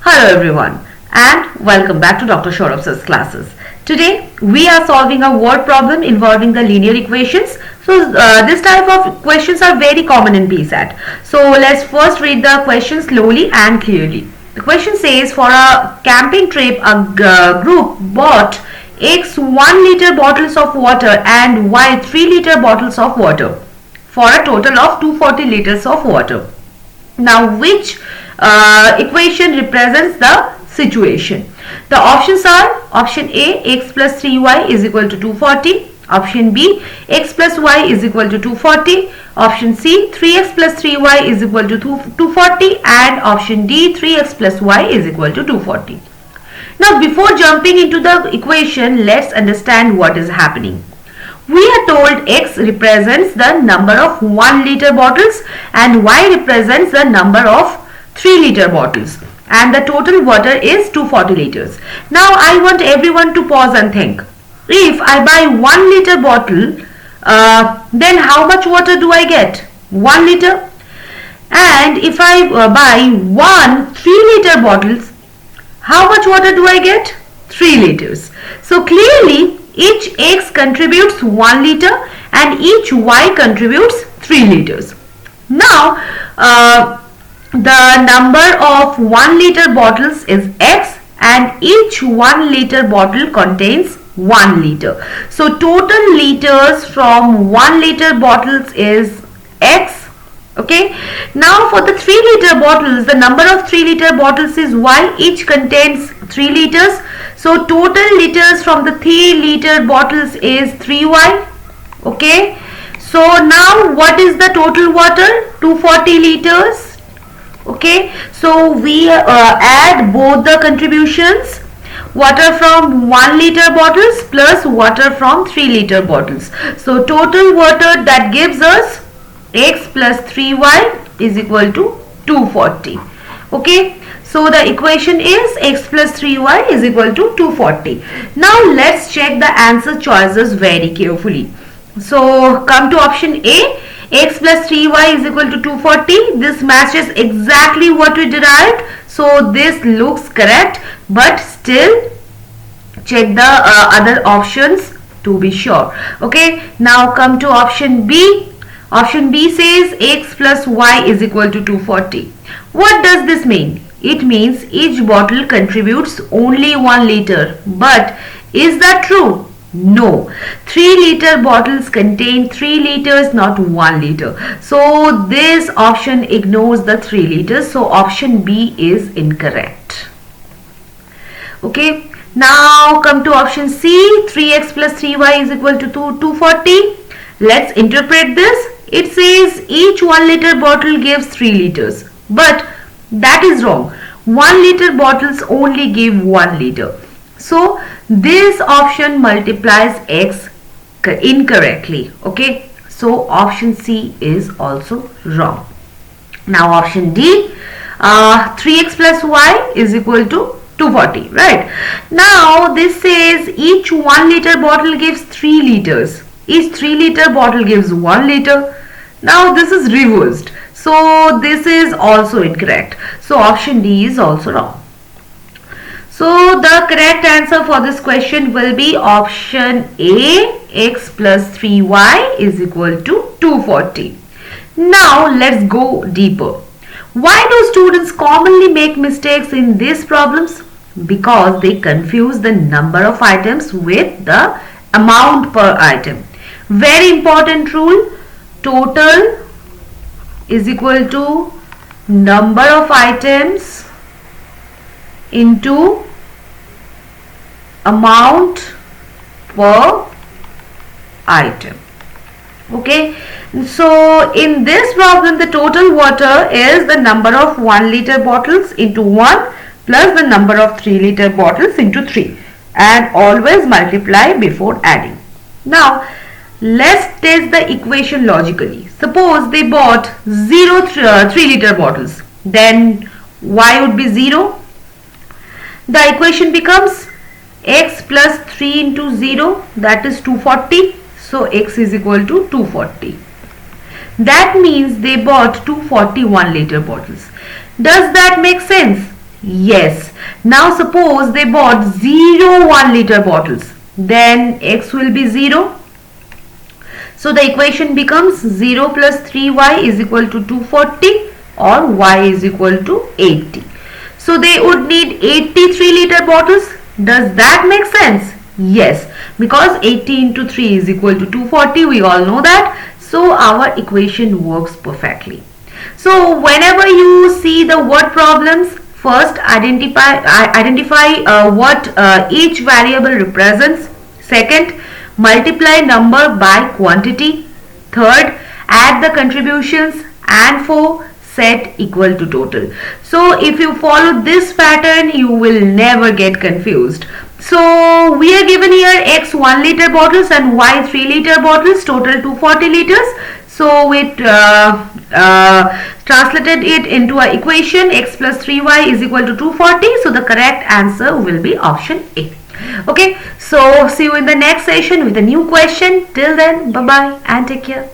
Hello everyone and welcome back to Dr. Shorab's classes. Today we are solving a word problem involving the linear equations. So this type of questions are very common in PSAT. So let's first read the question slowly and clearly. The question says, for a camping trip a group bought X 1 liter bottles of water and Y 3 liter bottles of water for a total of 240 liters of water. Now which equation represents the situation? The options are option A, x plus 3y is equal to 240, option B, x plus y is equal to 240, option C, 3x plus 3y is equal to 240, and option D, 3x plus y is equal to 240. Now before jumping into the equation, let's understand what is happening. We are told X represents the number of 1 liter bottles and Y represents the number of 3 liter bottles, and the total water is 240 liters. Now I want everyone to pause and think. If I buy 1 liter bottle, then how much water do I get? 1 liter. And if I buy 1 3 liter bottles, how much water do I get? 3 liters. So clearly each X contributes 1 liter and each Y contributes 3 liters. Now the number of 1 liter bottles is X and each 1 liter bottle contains 1 liter. So total liters from 1 liter bottles is X. Okay. Now for the 3 liter bottles, the number of 3 liter bottles is Y. Each contains 3 liters. So total liters from the 3 liter bottles is 3y. Okay. So now what is the total water? 240 liters. Okay. So we add both the contributions. Water from 1 liter bottles plus water from 3 liter bottles. So total water that gives us X plus 3y is equal to 240. Okay. So the equation is X plus 3y is equal to 240. Now let's check the answer choices very carefully. So come to option A, X plus 3y is equal to 240. This matches exactly what we derived. So this looks correct, but still check the other options to be sure. Okay. Now come to option B. Option B says X plus y is equal to 240. What does this mean? It means each bottle contributes only 1 liter. But is that true? No. 3 liter bottles contain 3 liters, not 1 liter. So this option ignores the 3 liters. So option B is incorrect. Okay. Now come to option C. 3x plus 3y is equal to 240. Let's interpret this. It says each 1 liter bottle gives 3 liters. But that is wrong. 1 liter bottles only give 1 liter. So this option multiplies X incorrectly. Okay. So option C is also wrong. Now option D, 3x plus y is equal to 240. Right. Now this says each 1 liter bottle gives 3 liters. Each 3 liter bottle gives 1 liter. Now this is reversed. So this is also incorrect. So option D is also wrong. So the correct answer for this question will be option A, X plus 3y is equal to 240. Now let's go deeper. Why do students commonly make mistakes in these problems? Because they confuse the number of items with the amount per item. Very important rule. Total is equal to number of items into amount per item. Okay. So in this problem, the total water is the number of 1 liter bottles into 1 plus the number of 3 liter bottles into 3, and always multiply before adding. Now let's test the equation logically. Suppose they bought 3 liter bottles. Then y would be 0. The equation becomes x plus 3 into 0, that is 240. So x is equal to 240. That means they bought 241 liter bottles. Does that make sense? Yes. Now suppose they bought 0 1 liter bottles. Then x will be 0. So the equation becomes 0 plus 3y is equal to 240 or y is equal to 80. So they would need 83 liter bottles. Does that make sense? Yes, because 80 into 3 is equal to 240. We all know that. So our equation works perfectly. So whenever you see the word problems, first identify what each variable represents. Second, multiply number by quantity. Third, add the contributions. And four, set equal to total. So if you follow this pattern, you will never get confused. So we are given here x 1 liter bottles and y 3 liter bottles, total 240 liters. So we translated it into an equation, x plus 3y is equal to 240. So the correct answer will be option A. Okay, so see you in the next session with a new question. Till then, bye bye and take care.